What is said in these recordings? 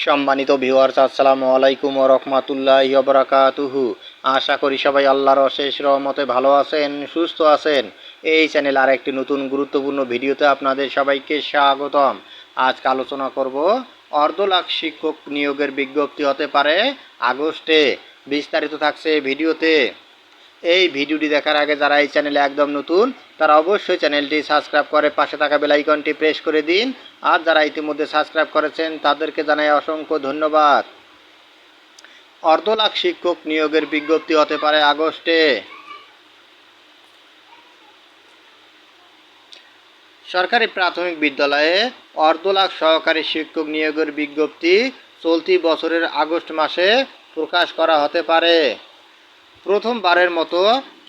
সম্মানিত ভিউয়ার্স, আসসালামু আলাইকুম ওয়া রাহমাতুল্লাহি ওয়া বারাকাতুহু। আশা করি সবাই আল্লাহর অশেষ রহমতে ভালো আছেন, সুস্থ আছেন। এই চ্যানেল আর একটি নতুন গুরুত্বপূর্ণ ভিডিওতে আপনাদের সবাইকে স্বাগতম। আজকে আলোচনা করব অর্ধ লাখ শিক্ষক নিয়োগের বিজ্ঞপ্তি হতে পারে আগস্টে। বিস্তারিত থাকছে এই ভিডিওতে। এই ভিডিওটি দেখার আগে যারা এই চ্যানেলে একদম নতুন তারা অবশ্যই চ্যানেলটি সাবস্ক্রাইব করে পাশে থাকা বেল আইকনটি প্রেস করে দিন। আর যারা ইতিমধ্যে সাবস্ক্রাইব করেছেন তাদেরকে জানাই অসংখ্য ধন্যবাদ। অর্ধ লাখ শিক্ষক নিয়োগের বিজ্ঞপ্তি হতে পারে আগস্টে। সরকারি প্রাথমিক বিদ্যালয়ে অর্ধ লাখ সহকারী শিক্ষক নিয়োগের বিজ্ঞপ্তি চলতি বছরের আগস্ট মাসে প্রকাশ করা হতে পারে। প্রথমবারের মতো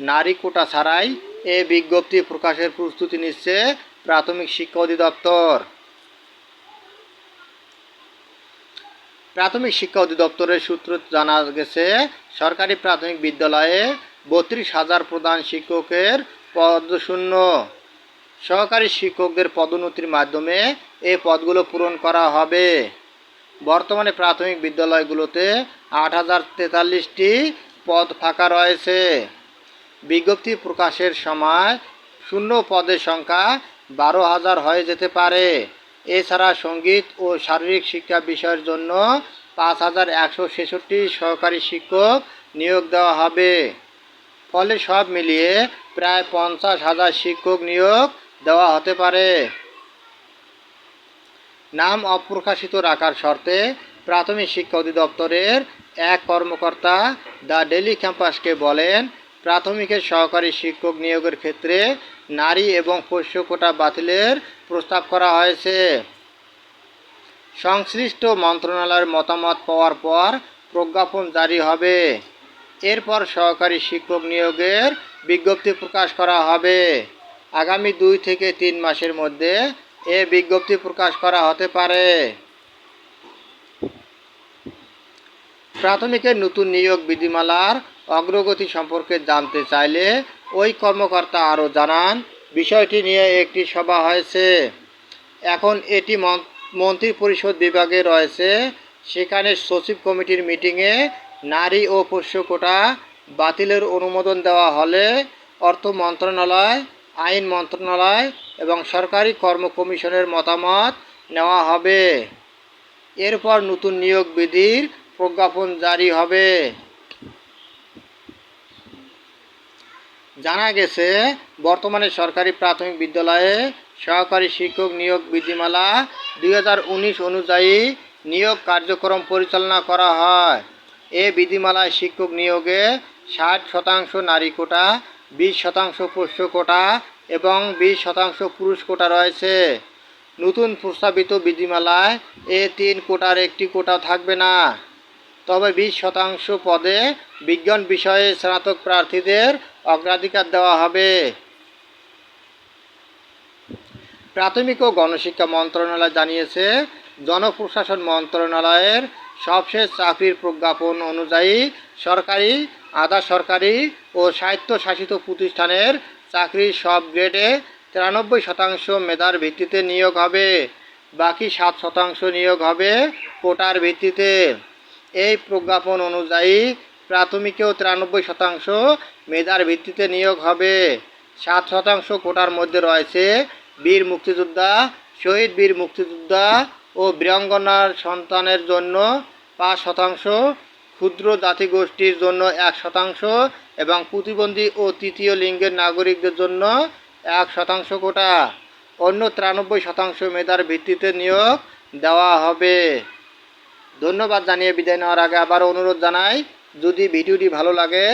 নারী কোটা ছাড়াই এ বিজ্ঞপ্তি প্রকাশের প্রস্তুতি নিচ্ছে প্রাথমিক শিক্ষা অধিদপ্তর। প্রাথমিক শিক্ষা অধিদপ্তরের সূত্র জানা গেছে, সরকারি প্রাথমিক বিদ্যালয়ে 32,000 প্রধান শিক্ষকের পদ শূন্য। সহকারী শিক্ষকদের পদোন্নতির মাধ্যমে এই পদগুলো পূরণ করা হবে। বর্তমানে প্রাথমিক বিদ্যালয়গুলোতে 8,043টি পদ ফাঁকা রয়েছে। বিজ্ঞপ্তি প্রকাশের সময় শূন্য পদের সংখ্যা 12,000 হয়ে যেতে পারে। এছাড়া সঙ্গীত ও শারীরিক শিক্ষা বিষয়ের জন্য 5,166 সহকারী শিক্ষক নিয়োগ দেওয়া হবে। ফলে সব মিলিয়ে প্রায় 50,000 শিক্ষক নিয়োগ দেওয়া হতে পারে। নাম অপ্রকাশিত রাখার শর্তে প্রাথমিক শিক্ষা অধিদপ্তরের এক কর্মকর্তা দ্য ডেইলি ক্যাম্পাসকে বলেন, প্রাথমিকের সহকারী শিক্ষক নিয়োগের ক্ষেত্রে নারী এবং পোষ্য কোটা বাতিলের প্রস্তাব করা হয়েছে। সংশ্লিষ্ট মন্ত্রণালয়ের মতামত পাওয়ার পর প্রজ্ঞাপন জারি হবে। এরপর সহকারী শিক্ষক নিয়োগের বিজ্ঞপ্তি প্রকাশ করা হবে। আগামী 2 থেকে 3 মাসের মধ্যে এ বিজ্ঞপ্তি প্রকাশ করা হতে পারে। প্রাথমিকের নতুন নিয়োগ বিধিমালার অগ্রগতি সম্পর্কে জানতে চাইলে ওই কর্মকর্তা আরও জানান, বিষয়টি নিয়ে একটি সভা হয়েছে। এখন এটি মন্ত্রিপরিষদ বিভাগে রয়েছে। সেখানে সচিব কমিটির মিটিংয়ে নারী ও পোষ্য কোটা বাতিলের অনুমোদন দেওয়া হলে অর্থ মন্ত্রণালয়, আইন মন্ত্রণালয় এবং সরকারি কর্ম কমিশনের মতামত নেওয়া হবে। এরপর নতুন নিয়োগ বিধির প্রজ্ঞাপন জারি হবে। জানা গেছে, বর্তমানে সরকারি প্রাথমিক বিদ্যালয়ে সহকারী শিক্ষক নিয়োগ বিধিমালা 2019 অনুযায়ী নিয়োগ কার্যক্রম পরিচালনা করা হয়। এ বিধিমালায় শিক্ষক নিয়োগে 60% নারী কোটা, 20% পোষ্য কোটা এবং 20% পুরুষ কোটা রয়েছে। নতুন প্রস্তাবিত বিধিমালায় এ 3 কোটার একটি কোটা থাকবে না। তবে 20% পদে বিজ্ঞান বিষয়ে স্নাতক প্রার্থীদের অগ্রাধিকার দেওয়া হবে। প্রাথমিক ও গণশিক্ষা মন্ত্রণালয় জানিয়েছে, জনপ্রশাসন মন্ত্রণালয়ের সবশেষ চাকরির প্রজ্ঞাপন অনুযায়ী সরকারি, আধা সরকারি ও স্বায়ত্তশাসিত প্রতিষ্ঠানের চাকরির সব গ্রেডে 93% মেধার ভিত্তিতে নিয়োগ হবে। বাকি 7% নিয়োগ হবে কোটার ভিত্তিতে। এই প্রজ্ঞাপন অনুযায়ী প্রাথমিকেও 93% মেধার ভিত্তিতে নিয়োগ হবে। 7% কোটার মধ্যে রয়েছে বীর মুক্তিযোদ্ধা, শহীদ বীর মুক্তিযোদ্ধা ও বীরাঙ্গনার সন্তানের জন্য 5%, ক্ষুদ্র জাতিগোষ্ঠীর জন্য 1% এবং প্রতিবন্ধী ও তৃতীয় লিঙ্গের নাগরিকদের জন্য 1% কোটা। অন্য 93% মেধার ভিত্তিতে নিয়োগ দেওয়া হবে। ধন্যবাদ জানিয়ে বিদায় নেওয়ার আগে আবার অনুরোধ জানাই, যদি ভিডিওটি ভালো লাগে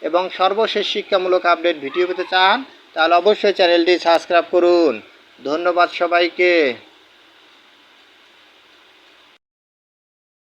এবং সর্বশেষ শিক্ষামূলক আপডেট ভিডিও পেতে চান তাহলে অবশ্যই চ্যানেলটি সাবস্ক্রাইব করুন। ধন্যবাদ সবাইকে।